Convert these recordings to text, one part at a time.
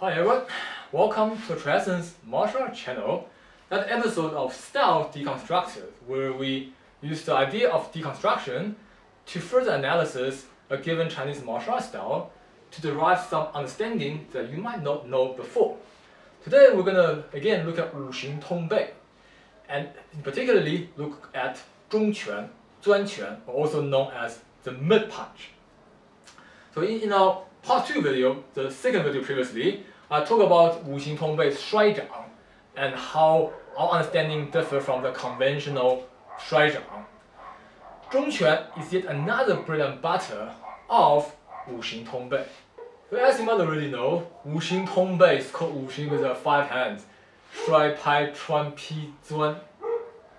Hi everyone, welcome to TriEssence martial art channel. That episode of Style Deconstructed, where we use the idea of deconstruction to further analysis a given Chinese martial art style to derive some understanding that you might not know before. Today we're gonna again look at Wuxing Tongbei, and particularly look at Zhongquan, Zuanquan, also known as the mid punch. So in our part 2 video, the second video previously, I talked about Wuxing Tongbei's Shuaizhang and how our understanding differs from the conventional Shuaizhang. Zhongquan is yet another bread and butter of Wuxing Tongbei. So as you might already know, Wuxing Tongbei is called Wuxing with 5 hands. Shuai, Pai, Chuan, Pi, Zuan.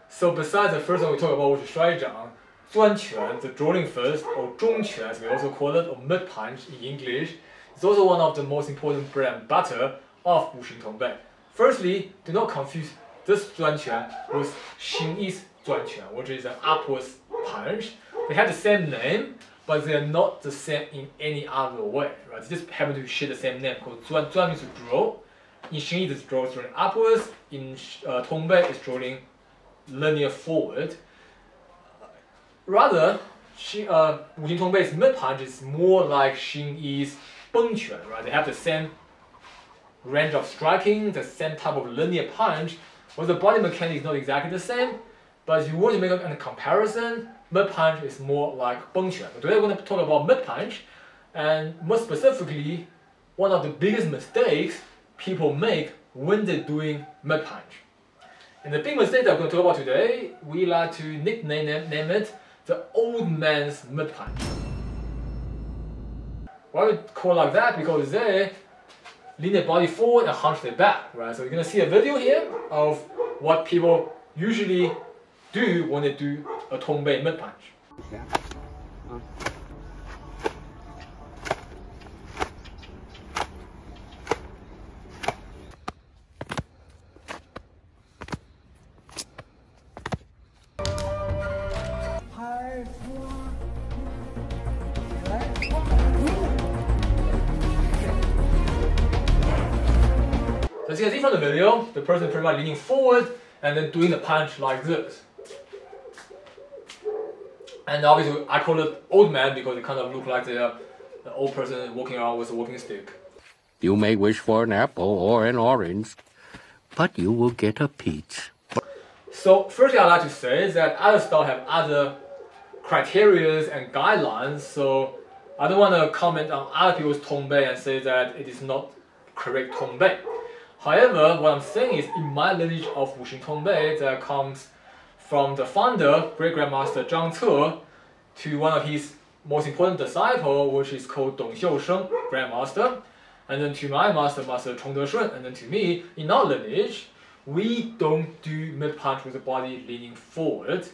So besides the first one we talked about, which is Shuaizhang, Zuanquan, the drawing first, or Zhongquan as we also call it, or mid punch in English, is also one of the most important bread and butter of Wuxing Tongbei. Firstly, do not confuse this Zuanquan with Xingyi's Zuanquan, which is an upwards punch. They have the same name, but they are not the same in any other way. Right? They just happen to share the same name called Zuan. Zuan means to draw. In Xingyi, this draw is drawing upwards. In Tongbei, it's drawing linear forward. Rather, Wuxing Tongbei's mid punch is more like Xingyi's Bengquan, right? They have the same range of striking, the same type of linear punch, but the body mechanics is not exactly the same. But if you want to make a comparison, mid punch is more like Bengquan. But today we're going to talk about mid punch, and more specifically, one of the biggest mistakes people make when they're doing mid punch. And the big mistake that we're going to talk about today, we like to name it the old man's mid punch. Why we call it like that? Because they lean their body forward and hunch their back, right? So you're gonna see a video here of what people usually do when they do a Tongbei mid punch. As you can see from the video, the person is pretty much leaning forward and then doing the punch like this. And obviously I call it old man because it kind of looks like the old person walking around with a walking stick. You may wish for an apple or an orange, but you will get a peach. So firstly I'd like to say is that other styles have other criteria and guidelines, so I don't want to comment on other people's Tongbei and say that it is not correct Tongbei. However, what I'm saying is, in my lineage of Wuxing Tongbei, that comes from the founder, Great Grandmaster Zhang Ce, to one of his most important disciples, which is called Dong Xiusheng, Grandmaster, and then to my master, Master Chong De-shun, and then to me, in our lineage, we don't do mid punch with the body leaning forward.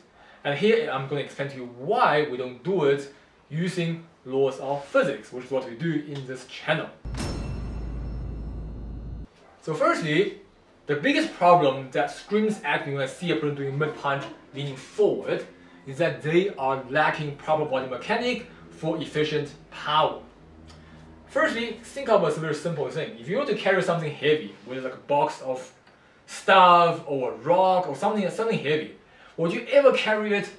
And here I'm going to explain to you why we don't do it using laws of physics, which is what we do in this channel. So firstly, the biggest problem that screams at me when I see a person doing mid punch leaning forward is that they are lacking proper body mechanic for efficient power. Firstly, think of a very simple thing. If you want to carry something heavy, with like a box of stuff or a rock or something heavy, would you ever carry it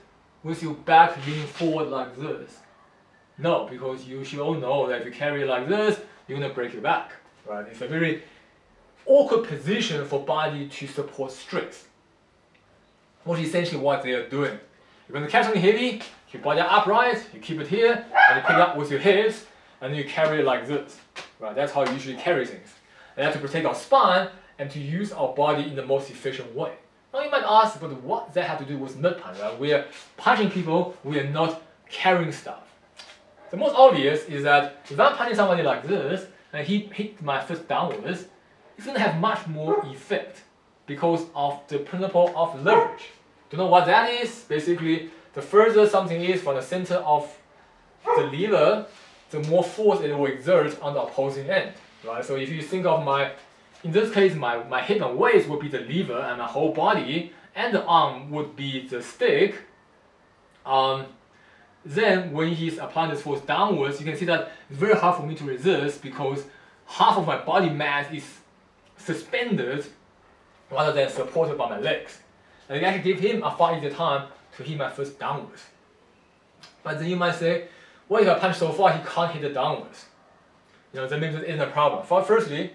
with your back leaning forward like this? No, because you should all know that if you carry it like this, you're gonna break your back, right? It's a very awkward position for body to support strength, which is essentially what they are doing. You're going to carry something heavy, your body upright, you keep it here, and you pick it up with your hips, and then you carry it like this. Right? That's how you usually carry things. And that's to protect our spine and to use our body in the most efficient way. Now you might ask, but what does that have to do with mid punch? Right? We are punching people, we are not carrying stuff. The most obvious is that if I'm punching somebody like this, and he hit my fist downwards, it's going to have much more effect because of the principle of leverage. Do you know what that is? Basically, the further something is from the center of the lever, the more force it will exert on the opposing end. Right? So if you think of in this case, my hip and waist would be the lever, and my whole body and the arm would be the stick. Then when he's applying this force downwards, you can see that it's very hard for me to resist because half of my body mass is suspended rather than supported by my legs. And it actually gives him a far easier time to hit my first downwards. But then you might say, what if I punch so far he can't hit the downwards? That means it isn't a problem. Firstly,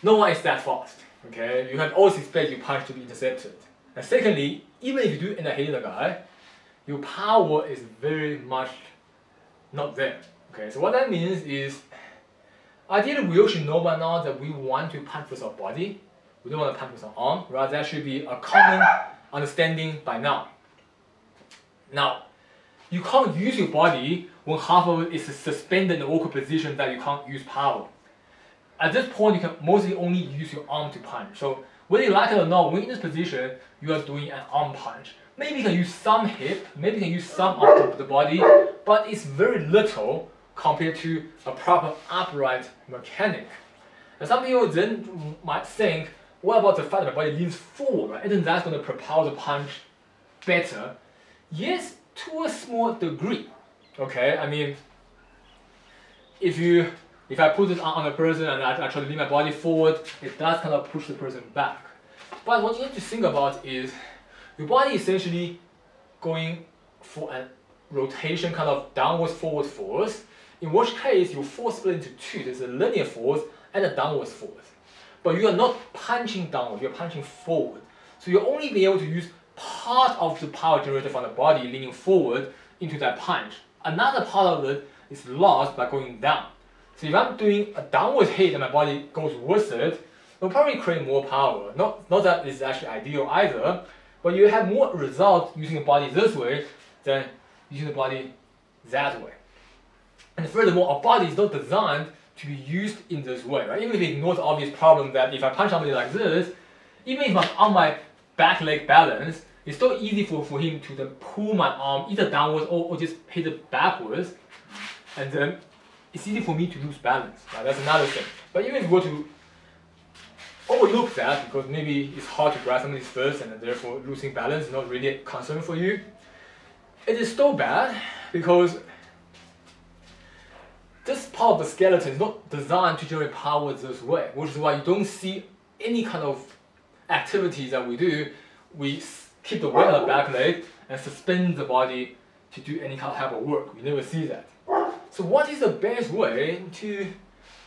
no one is that fast. Okay, you can always expect your punch to be intercepted. And secondly, even if you do end up hitting the guy, your power is very much not there. Okay, so what that means is, ideally we all should know by now that we want to punch with our body. We don't want to punch with our arm. Right? That should be a common understanding by now. Now, you can't use your body when half of it is suspended in an awkward position that you can't use power. At this point, you can mostly only use your arm to punch. So whether you like it or not, when in this position, you are doing an arm punch. Maybe you can use some hip, maybe you can use some of the body, but it's very little compared to a proper upright mechanic. And some people then might think, what about the fact that my body leans forward, right? Isn't that going to propel the punch better? Yes, to a small degree. Okay, I mean, if I put this on a person and I try to lean my body forward, it does kind of push the person back. But what you need to think about is your body essentially going for a rotation, kind of downwards forward force, in which case your force split into two. There's a linear force and a downwards force. But you are not punching downward, you're punching forward. So you'll only be able to use part of the power generated from the body leaning forward into that punch. Another part of it is lost by going down. So if I'm doing a downward hit and my body goes with it, it'll probably create more power. Not that it's actually ideal either, but you have more results using the body this way than using the body that way. And furthermore, our body is not designed to be used in this way, right? Even if you ignore the obvious problem that if I punch somebody like this, even if I'm on my back leg balance, it's still easy for him to then pull my arm either downwards or just hit it backwards, and then it's easy for me to lose balance, right? That's another thing. But even if you were to overlook that, because maybe it's hard to grab somebody's first and therefore losing balance is not really a concern for you, it is still bad because this part of the skeleton is not designed to generate power this way, which is why you don't see any kind of activities that we do. We keep the weight on the back leg and suspend the body to do any kind of type of work. We never see that. So what is the best way to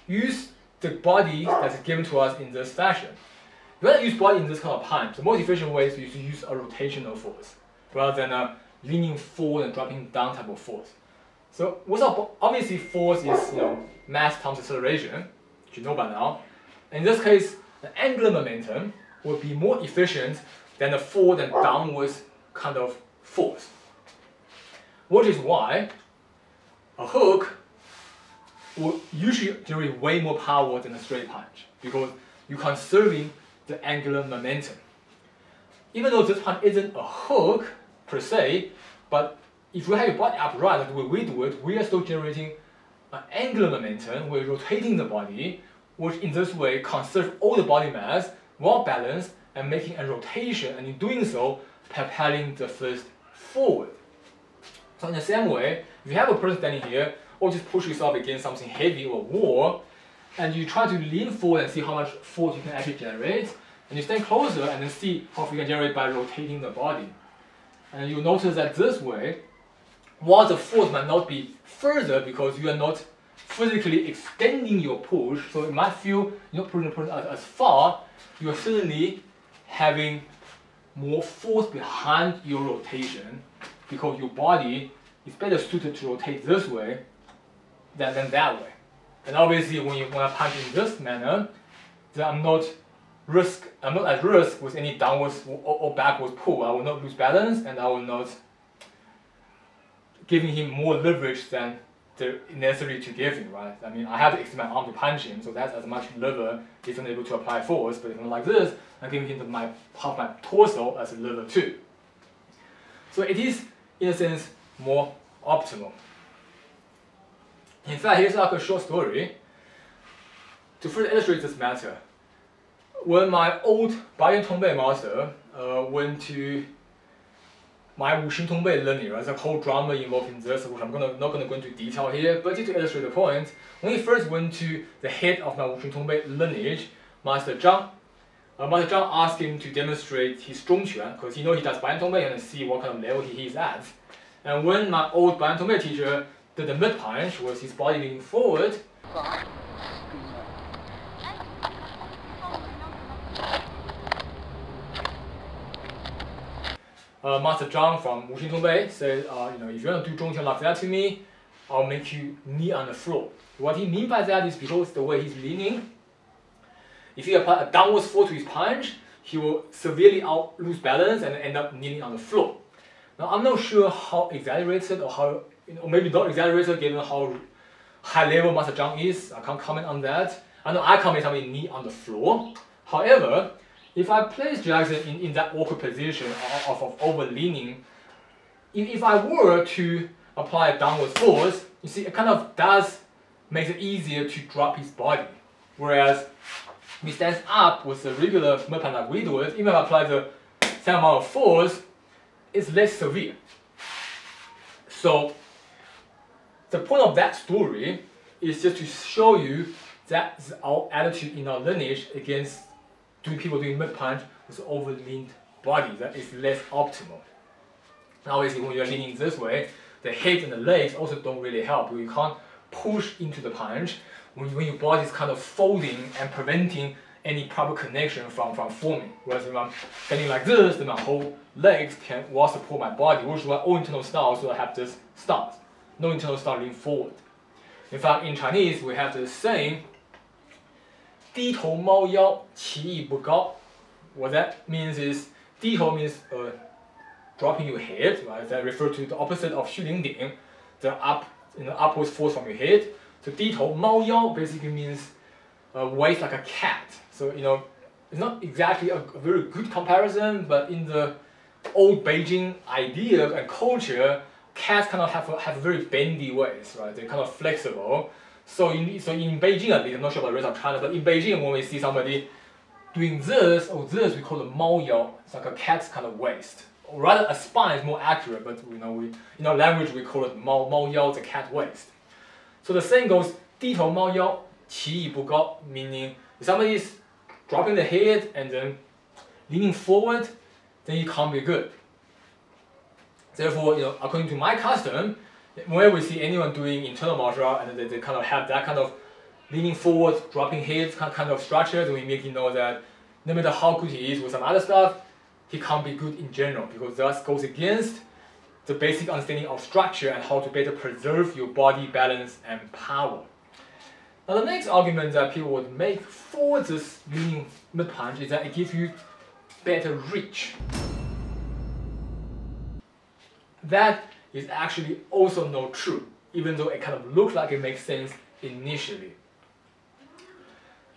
use the body that's given to us in this fashion? If you want to use body in this kind of punch, the most efficient way is to use a rotational force rather than a leaning forward and dropping down type of force. So what's up? Obviously force is mass times acceleration, which you know by now. In this case, the angular momentum will be more efficient than the forward and downwards kind of force. Which is why a hook will usually generate way more power than a straight punch, because you're conserving the angular momentum. Even though this punch isn't a hook per se, but if you have your body upright like the way we do it, we are still generating an angular momentum. We're rotating the body, which in this way conserves all the body mass, while balanced, and making a rotation, and in doing so, propelling the fist forward. So in the same way, if you have a person standing here, or just push yourself against something heavy or wall, and you try to lean forward and see how much force you can actually generate, and you stand closer and then see how you can generate by rotating the body. And you'll notice that this way, while the force might not be further because you are not physically extending your push, so it might feel you're not pushing the person as far, you are certainly having more force behind your rotation because your body is better suited to rotate this way than that way. And obviously when I punch in this manner, then I'm not at risk with any downwards or backwards pull. I will not lose balance and I will not giving him more leverage than necessary to give him, right? I mean, I have to extend my arm to punch him, so that's as much lever he's unable to apply force, but if I'm like this, I'm giving him half my torso as a lever too. So it is, in a sense, more optimal. In fact, here's like a short story to further illustrate this matter. When my old Wuxing Tongbei master went to my Wuxing Tongbei learning, right? There's a whole drama involved in this, which I'm not gonna go into detail here, but just to illustrate the point, when he first went to the head of my Wuxing Tongbei lineage, Master Zhang asked him to demonstrate his Zhongquan, because he knows he does Baiyan Tongbei and see what kind of level he is at. And when my old Baiyan Tongbei teacher did the mid punch, was his body leaning forward, Master Zhang from Wuxing Tongbei said, if you want to do Zhongquan like that to me, I'll make you knee on the floor. What he means by that is because the way he's leaning, if you apply a downwards force to his punch, he will severely lose balance and end up kneeling on the floor. Now I'm not sure how exaggerated or how, or maybe not exaggerated given how high level Master Zhang is. I can't comment on that. I know I can't make somebody knee on the floor. However, if I place Jackson in that awkward position of over-leaning, if I were to apply a downward force, you see, it kind of does make it easier to drop his body. Whereas, if he stands up with the regular mid punch like we do it, even if I apply the same amount of force, it's less severe. So, the point of that story is just to show you that our attitude in our lineage against people doing mid punch with over-leaned body, that is less optimal. Now obviously when you're leaning this way, the head and the legs also don't really help. You can't push into the punch when your body is kind of folding and preventing any proper connection from forming. Whereas if I'm standing like this, then my whole legs can well support my body, which is why all internal styles will have this stance. No internal style lean forward. In fact, in Chinese, we have the saying, 低头猫腰，棋艺不高. What that means is, 低头 means dropping your head, right? That refers to the opposite of 虚灵顶, the upwards force from your head. So 低头猫腰 basically means waist like a cat. So it's not exactly a very good comparison, but in the old Beijing idea and culture, cats kind of have a very bendy waist, right? They're kind of flexible. So in Beijing at least, I'm not sure about the rest of China, but in Beijing when we see somebody doing this or this, we call it 猫腰. It's like a cat's kind of waist. Or rather, a spine is more accurate, but in our language we call it 猫腰, the cat waist. So the saying goes, 低头猫腰，棋艺不高, meaning if somebody is dropping the head and then leaning forward, then it can't be good. Therefore, according to my custom, whenever we see anyone doing internal martial art and they kind of have that kind of leaning forward, dropping heads kind of structure, then we make him know that no matter how good he is with some other stuff, he can't be good in general, because that goes against the basic understanding of structure and how to better preserve your body balance and power. Now the next argument that people would make for this leaning mid punch is that it gives you better reach. That is actually also not true, even though it kind of looks like it makes sense initially.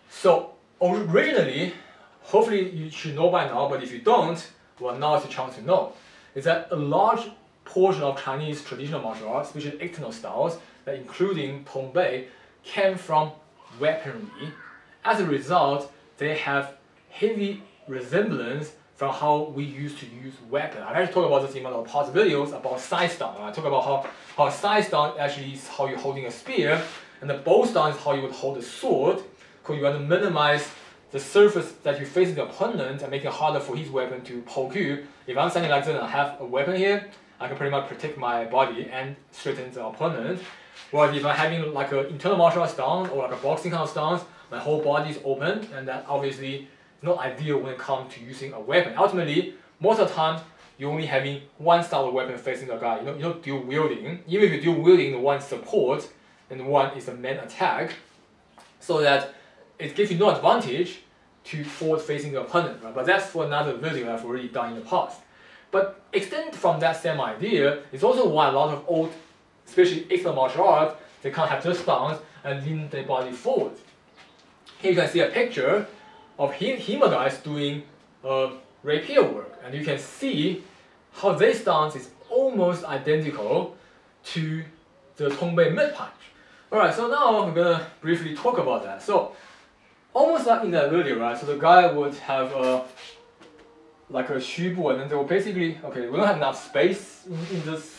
So originally, hopefully you should know by now, but if you don't, well, now is the chance to know, is that a large portion of Chinese traditional martial arts, especially external styles, that including Tongbei, came from weaponry. As a result, they have heavy resemblance from how we used to use weapons. I actually talked about this in one of the past videos about side stance. I talk about how side stance actually is how you're holding a spear, and the bow stance is how you would hold a sword, because you want to minimize the surface that you face the opponent and make it harder for his weapon to poke you. If I'm standing like this and I have a weapon here, I can pretty much protect my body and straighten the opponent. Whereas if I'm having like an internal martial art stance or like a boxing kind of stance, my whole body is open, and that obviously is not ideal when it comes to using a weapon. Ultimately, most of the time, you're only having one style of weapon facing the guy. You're not dual wielding. Even if you're dual wielding, the one support and one is a main attack, so that it gives you no advantage to forward facing the opponent. Right? But that's for another video I've already done in the past. But extended from that same idea is also why a lot of old, especially external martial arts, they can't have this stance and lean their body forward. Here you can see a picture of him guys doing rapier work, and you can see how their stance is almost identical to the Tongbei mid punch. Alright, so now we're gonna briefly talk about that. So almost like in that video, right? So the guy would have like a 虚部, and then they will basically, okay, we don't have enough space in this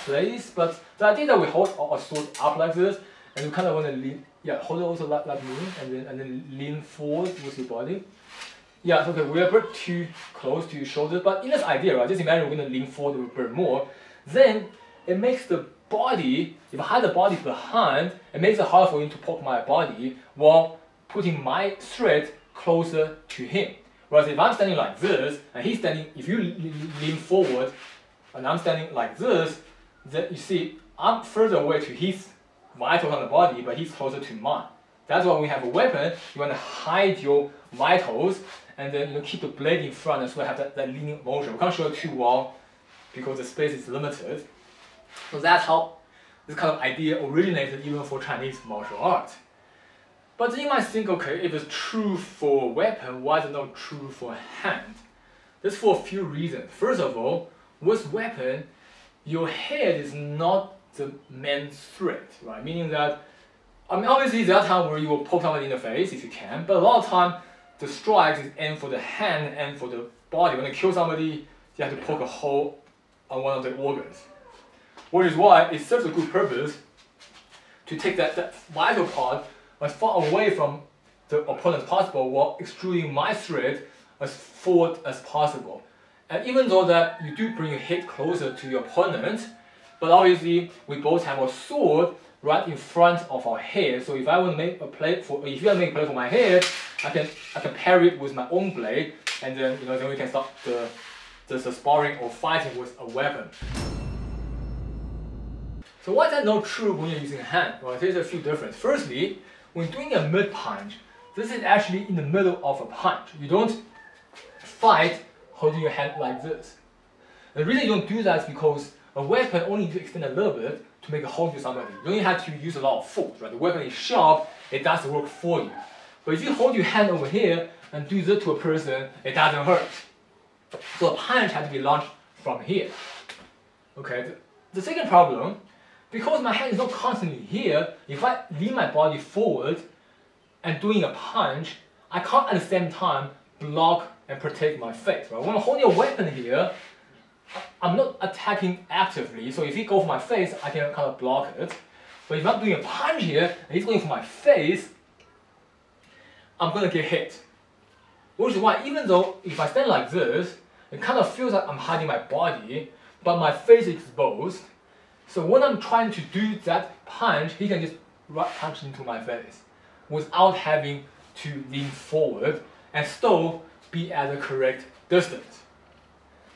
place, but the idea that we hold our sword up like this, and you kind of want to lean, yeah, hold it also like me, and then lean forward with your body. Yeah, okay, we are a bit too close to your shoulders, but in this idea, right, just imagine we're going to lean forward a bit more, then it makes the body, if I hide the body behind, it makes it hard for him to poke my body while putting my thread closer to him. Whereas if I'm standing like this, and he's standing, if you lean forward, and I'm standing like this, then you see, I'm further away to his vitals on the body, but he's closer to mine. That's why we have a weapon, you want to hide your vitals, and then keep the blade in front and so have that leaning motion. We can't show it too well because the space is limited. So that's how this kind of idea originated even for Chinese martial arts. But then you might think, okay, if it's true for weapon, why is it not true for hand? This for a few reasons. First of all, with weapon, your head is not the main threat, right? Meaning that, I mean, obviously there are times where you will poke somebody in the face if you can, but a lot of time the strikes is aimed for the hand and for the body. When you kill somebody, you have to poke a hole on one of the organs. Which is why it serves a good purpose to take that vital part as far away from the opponent as possible while extruding my thread as forward as possible. And even though that you do bring your head closer to your opponent, but obviously we both have a sword right in front of our head. So if I want to make a play for, if you want to make a play for my head, I can parry it with my own blade, and then then we can start the sparring or fighting with a weapon. So why is that not true when you're using a hand? Well, there's a few differences. Firstly, when doing a mid punch, this is actually in the middle of a punch. You don't fight holding your hand like this. The reason you don't do that is because a weapon only needs to extend a little bit to make a hold to somebody. You don't have to use a lot of force, right? The weapon is sharp, it does the work for you. But if you hold your hand over here and do this to a person, it doesn't hurt. So a punch has to be launched from here. Okay, the second problem, because my hand is not constantly here, if I lean my body forward and doing a punch, I can't at the same time block and protect my face. Right? When I'm holding a weapon here, I'm not attacking actively, so if he goes for my face, I can kind of block it. But if I'm doing a punch here, and he's going for my face, I'm going to get hit. Which is why, even though if I stand like this, it kind of feels like I'm hiding my body, but my face is exposed. So when I'm trying to do that punch, he can just right punch into my face without having to lean forward and still be at the correct distance.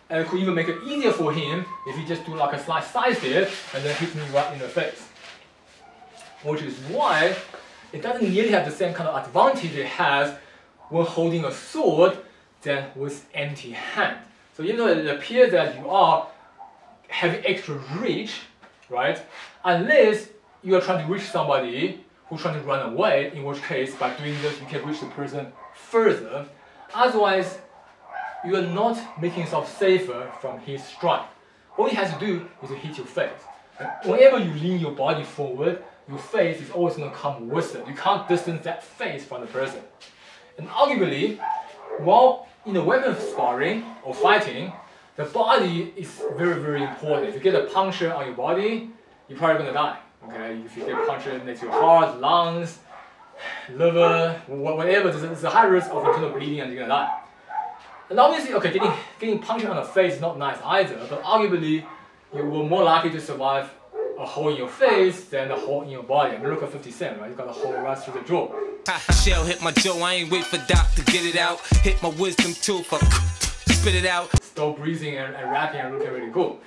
And it could even make it easier for him if he just do like a slight side step and then hit me right in the face. Which is why it doesn't nearly have the same kind of advantage it has when holding a sword than with empty hand. So even though it appears that you are having extra reach, right? Unless you are trying to reach somebody who's trying to run away, in which case by doing this you can reach the person further. Otherwise, you are not making yourself safer from his strike. All he has to do is to hit your face. And whenever you lean your body forward, your face is always going to come with it. You can't distance that face from the person. And arguably, while in a weapon sparring or fighting, the body is very, very important. If you get a puncture on your body, you're probably going to die. Okay? If you get a puncture next to your heart, lungs, liver, whatever, there's a high risk of internal bleeding and you're going to die. And obviously, okay, getting punctured on the face is not nice either, but arguably, you will more likely to survive a hole in your face than a hole in your body. I mean, look at 50 Cent, right? You got a hole right through the jaw. Shell hit my jaw, I ain't wait for Doc to get it out. Hit my wisdom tooth, spit it out. Still breathing and rapping and looking really cool.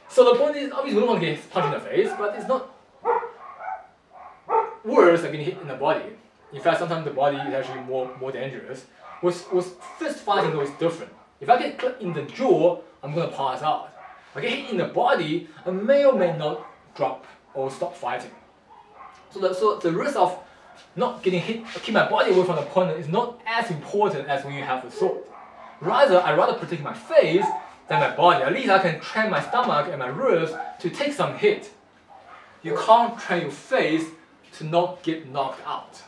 So the point is, obviously, we don't want to get punched in the face, but it's not worse than getting hit in the body. In fact, sometimes the body is actually more dangerous. With fist fighting, though, it's different. If I get clipped in the jaw, I'm going to pass out. If I get hit in the body, I may or may not drop or stop fighting. So the risk of not getting hit, keep my body away from the opponent is not as important as when you have a sword. Rather, I'd rather protect my face than my body. At least I can train my stomach and my ribs to take some hit. You can't train your face to not get knocked out.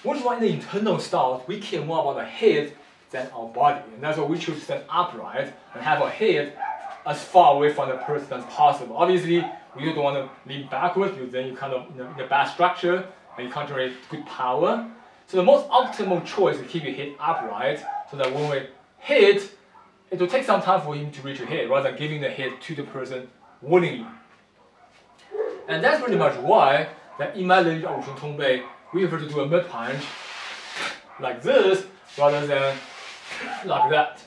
Which is why in the internal style, we care more about the head than our body. And that's why we choose to stand upright and have our head as far away from the person as possible. Obviously, we don't want to lean backwards because then you kind of in a bad structure and you can't generate good power. So the most optimal choice is to keep your head upright so that when we hit, it will take some time for him to reach your head rather than giving the head to the person willingly. And that's pretty much why that in my lineage of Wuxing Tongbei, we prefer to do a mid punch like this rather than like that.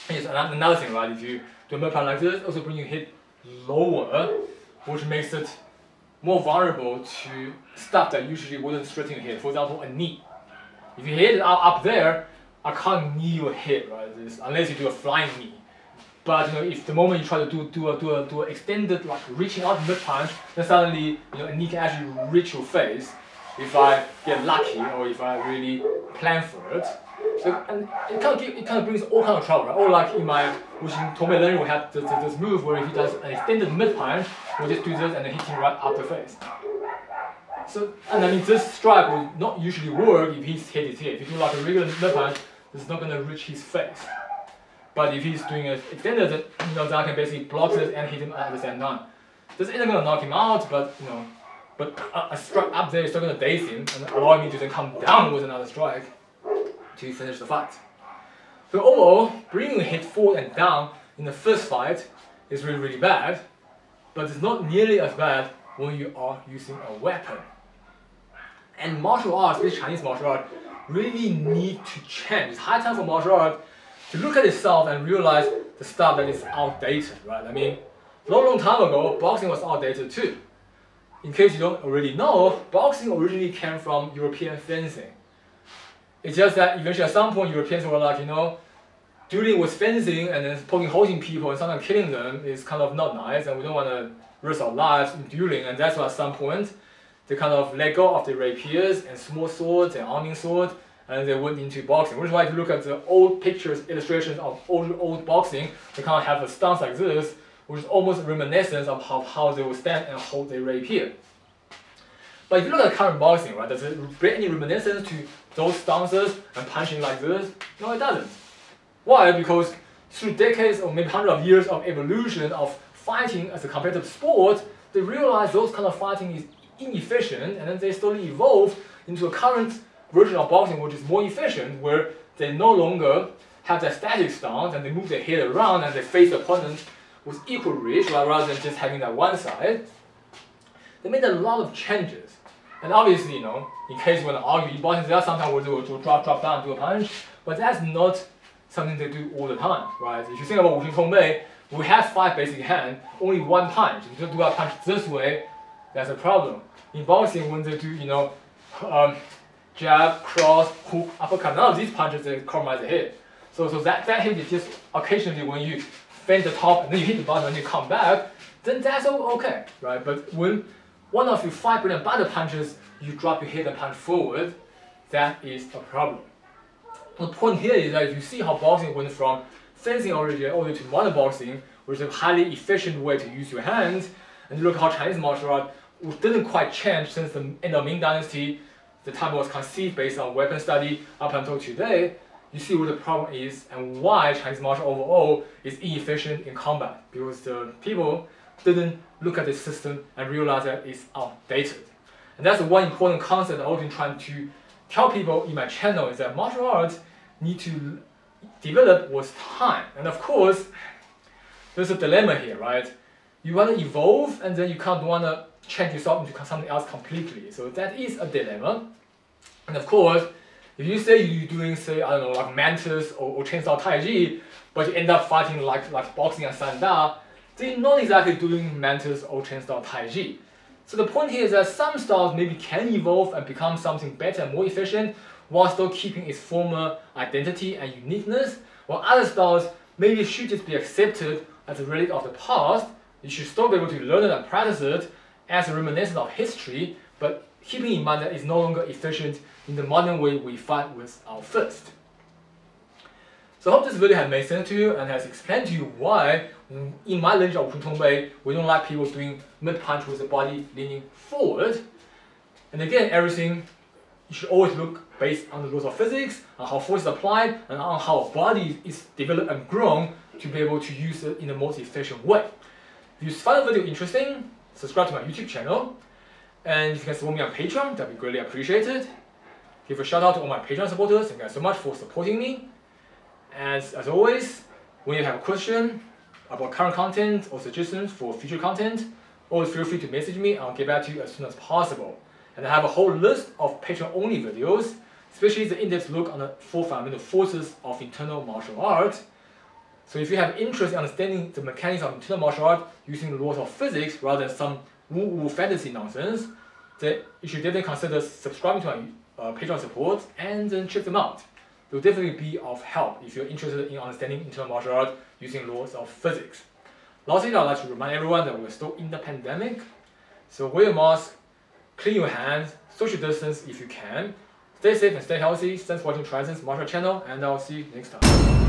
Yes, another thing, right? If you do a mid punch like this, also bring your head lower, which makes it more vulnerable to stuff that usually wouldn't straighten your head. For example, a knee. If your head is up there, I can't knee your head, right? Unless you do a flying knee. But if the moment you try to do an extended, like reaching out mid punch, then suddenly a knee can actually reach your face. If I get lucky or if I really plan for it. So and it kind of brings all kind of trouble, right? Or like in my Wuxing Tongbei learning, we have this move where if he does an extended mid punch, we just do this and then hit him right up the face. So and I mean this strike will not usually work if his head is here. If you do like a regular mid punch, it's not gonna reach his face. But if he's doing an extended, then I can basically block this and hit him at the same time. This isn't gonna knock him out, but but a strike up there is still gonna daze him and allow me to then come down with another strike to finish the fight. So overall, bringing the head forward and down in the first fight is really, really bad, but it's not nearly as bad when you are using a weapon. And martial arts, especially Chinese martial art, really need to change. It's high time for martial art to look at itself and realize the stuff that is outdated, right? I mean, long time ago, boxing was outdated too. In case you don't already know, boxing originally came from European fencing. It's just that eventually at some point Europeans were like, dealing with fencing and then poking holes in people and sometimes killing them is kind of not nice and we don't want to risk our lives in dueling, and that's why at some point they kind of let go of the rapiers and small swords and arming swords and they went into boxing. Which is why if you look at the old pictures, illustrations of old boxing, they kind of have a stance like this, which is almost reminiscent of how they would stand and hold their rapier. But if you look at current boxing, right, does it bring any reminiscence to those stances and punching like this? No, it doesn't. Why? Because through decades or maybe hundreds of years of evolution of fighting as a competitive sport, they realized those kind of fighting is inefficient, and then they slowly evolved into a current version of boxing which is more efficient, where they no longer have that static stance and they move their head around and they face the opponent with equal reach rather than just having that one side. They made a lot of changes. And obviously, in case you want to argue, in boxing, there are sometimes where they will drop down, do a punch, but that's not something they do all the time, right? If you think about Wuxing Tongbei, we have 5 basic hands, only 1 punch. If you do a punch this way, that's a problem. In boxing, when they do, jab, cross, hook, uppercut, none of these punches they compromise the head. So that hit is just occasionally when you feint the top and then you hit the bottom and you come back, then that's okay, right? But when one of your 5 bread and butter punches, you drop your head and punch forward, that is a problem. The point here is that if you see how boxing went from fencing origin all the way to modern boxing, which is a highly efficient way to use your hands, and you look at how Chinese martial art didn't quite change since the end of Ming Dynasty, the time it was conceived based on weapon study up until today, you see what the problem is and why Chinese martial overall is inefficient in combat, because the people didn't look at the system and realize that it's outdated. And that's one important concept I've been trying to tell people in my channel, is that martial arts need to develop with time. And of course, there's a dilemma here, right? You want to evolve and then you can't want to change yourself into something else completely. So that is a dilemma. And of course, if you say you're doing, say, I don't know, like Mantis or Chainsaw Taiji, but you end up fighting like boxing and Sanda, then you're not exactly doing Mantis or Chainsaw Taiji. So the point here is that some styles maybe can evolve and become something better and more efficient while still keeping its former identity and uniqueness, while other styles maybe should just be accepted as a relic of the past. You should still be able to learn it and practice it as a reminiscence of history, but keeping in mind that it's no longer efficient in the modern way we fight with our fist. So I hope this video has made sense to you and has explained to you why in my lineage of Wuxing Tongbei, we don't like people doing mid-punch with the body leaning forward. And again, everything, you should always look based on the laws of physics, on how force is applied, and on how a body is developed and grown to be able to use it in the most efficient way. If you find the video interesting, subscribe to my YouTube channel, and if you can support me on Patreon, that'd be greatly appreciated. Give a shout out to all my Patreon supporters. Thank you guys so much for supporting me. And as always, when you have a question about current content or suggestions for future content, always feel free to message me. I'll get back to you as soon as possible. And I have a whole list of Patreon-only videos, especially the in-depth look on the 4 fundamental forces of internal martial art. So if you have interest in understanding the mechanics of internal martial art using the laws of physics rather than some woo-woo fantasy nonsense, then you should definitely consider subscribing to my Patreon support and then check them out. They will definitely be of help if you're interested in understanding internal martial art using laws of physics. Lastly, I'd like to remind everyone that we're still in the pandemic, so wear a mask, clean your hands, social distance if you can. Stay safe and stay healthy. Thanks for watching TriEssence Martial channel, and I'll see you next time.